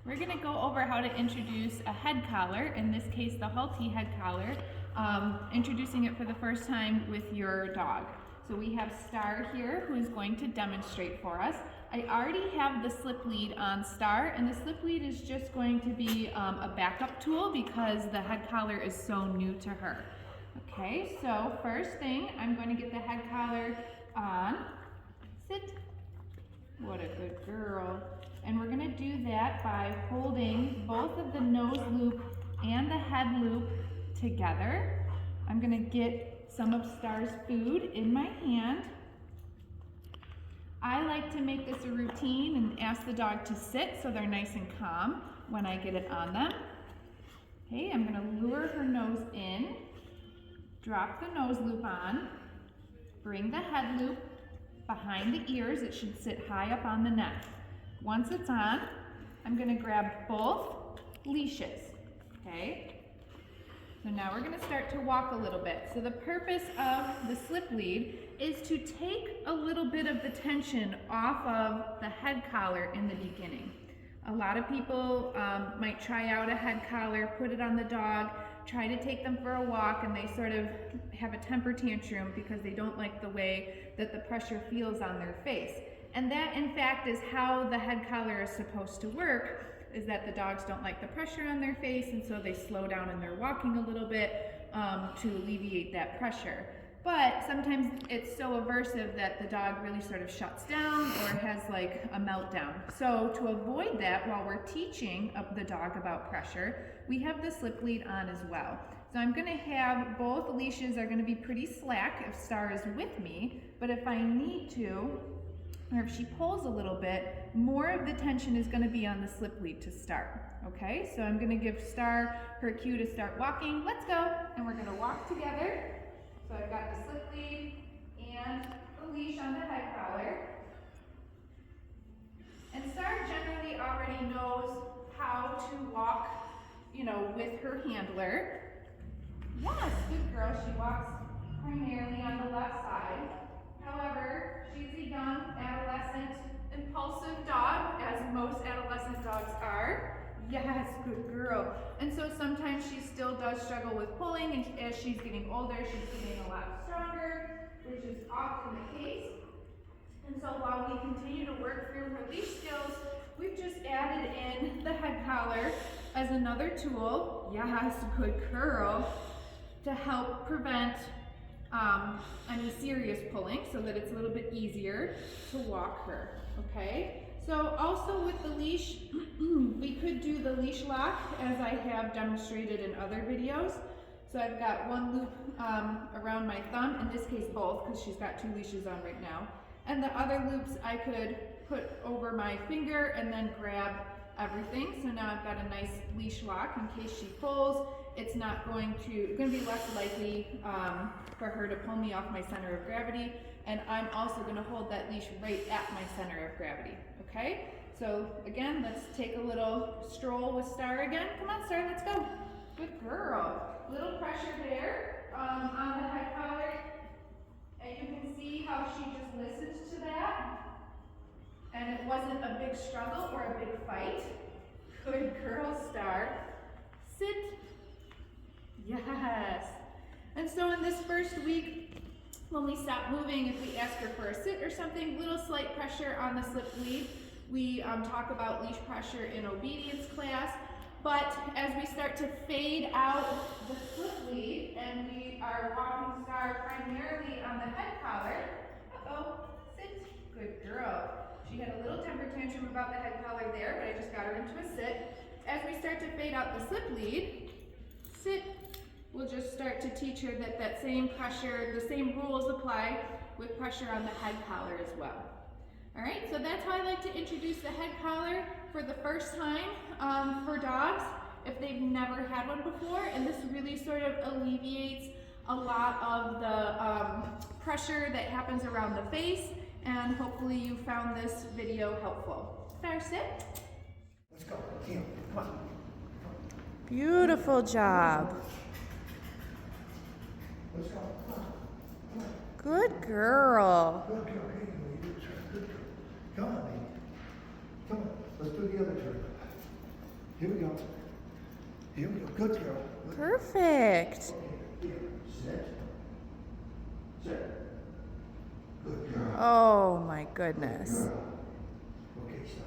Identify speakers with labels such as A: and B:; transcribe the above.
A: We're going to go over how to introduce a head collar, in this case the Halti head collar, introducing it for the first time with your dog. So we have Star here who is going to demonstrate for us. I already have the slip lead on Star, and the slip lead is just going to be a backup tool because the head collar is so new to her. Okay, so first thing, I'm going to get the head collar on. Sit. What a good girl. And we're going to do that by holding both of the nose loop and the head loop together. I'm going to get some of Star's food in my hand. I like to make this a routine and ask the dog to sit so they're nice and calm when I get it on them. Okay, I'm going to lure her nose in, drop the nose loop on, bring the head loop behind the ears. It should sit high up on the neck. Once it's on, I'm going to grab both leashes, okay? So now we're going to start to walk a little bit. So the purpose of the slip lead is to take a little bit of the tension off of the head collar in the beginning. A lot of people might try out a head collar, put it on the dog, try to take them for a walk, and they sort of have a temper tantrum because they don't like the way that the pressure feels on their face. And that, in fact, is how the head collar is supposed to work, is that the dogs don't like the pressure on their face, and so they slow down in their walking a little bit to alleviate that pressure. But sometimes it's so aversive that the dog really sort of shuts down or has like a meltdown. So to avoid that, while we're teaching the dog about pressure, we have the slip lead on as well. So I'm going to have both leashes are going to be pretty slack if Star is with me, but if I need to, or if she pulls a little bit, more of the tension is going to be on the slip lead to start. Okay, so I'm going to give Star her cue to start walking. Let's go, and we're going to walk together. So I've got the slip lead and the leash on the head collar. And Star generally already knows how to walk, with her handler. Yes, good girl. She walks primarily on the left side. However, she's a young, adolescent, impulsive dog, as most adolescent dogs are. Yes, good girl. And so sometimes she still does struggle with pulling, and as she's getting older, she's getting a lot stronger, which is often the case. And so while we continue to work through her leash skills, we've just added in the head collar as another tool, yes, good girl, to help prevent any serious pulling so that it's a little bit easier to walk her, okay? So also with the leash, we could do the leash lock as I have demonstrated in other videos. So I've got one loop around my thumb, in this case both, because she's got two leashes on right now. And the other loops I could put over my finger and then grab everything. So now I've got a nice leash lock in case she pulls. It's going to be less likely for her to pull me off my center of gravity. And I'm also going to hold that leash right at my center of gravity, okay? So again, let's take a little stroll with Star again. Come on, Star, let's go. Good girl. Little pressure there on the head collar. And you can see how she just listened to that. And it wasn't a big struggle or a big fight. Good girl, Star. Sit. Yes. And so in this first week, when we stop moving, if we ask her for a sit or something, little slight pressure on the slip lead. We talk about leash pressure in obedience class. But as we start to fade out the slip lead and we are walking Star primarily on the head collar, sit, good girl. She had a little temper tantrum about the head collar there, but I just got her into a sit. As we start to fade out the slip lead, sit, we'll just start to teach her that same pressure, the same rules apply with pressure on the head collar as well. All right, so that's how I like to introduce the head collar for the first time for dogs if they've never had one before, and this really sort of alleviates a lot of the pressure that happens around the face, and hopefully you found this video helpful. Star, sit.
B: Let's go. Heel. Come on.
A: Beautiful job.
B: Let's go. Come on. Come on.
A: Good girl.
B: Good girl. Hey, you do it, sir. Good girl. Come on, baby. Come on. Let's do the other turn. Here we go. Here we go. Good girl. Good.
A: Perfect.
B: Okay, here. Sit. Sit. Good girl.
A: Oh my
B: Good
A: goodness.
B: girl. Okay, stop.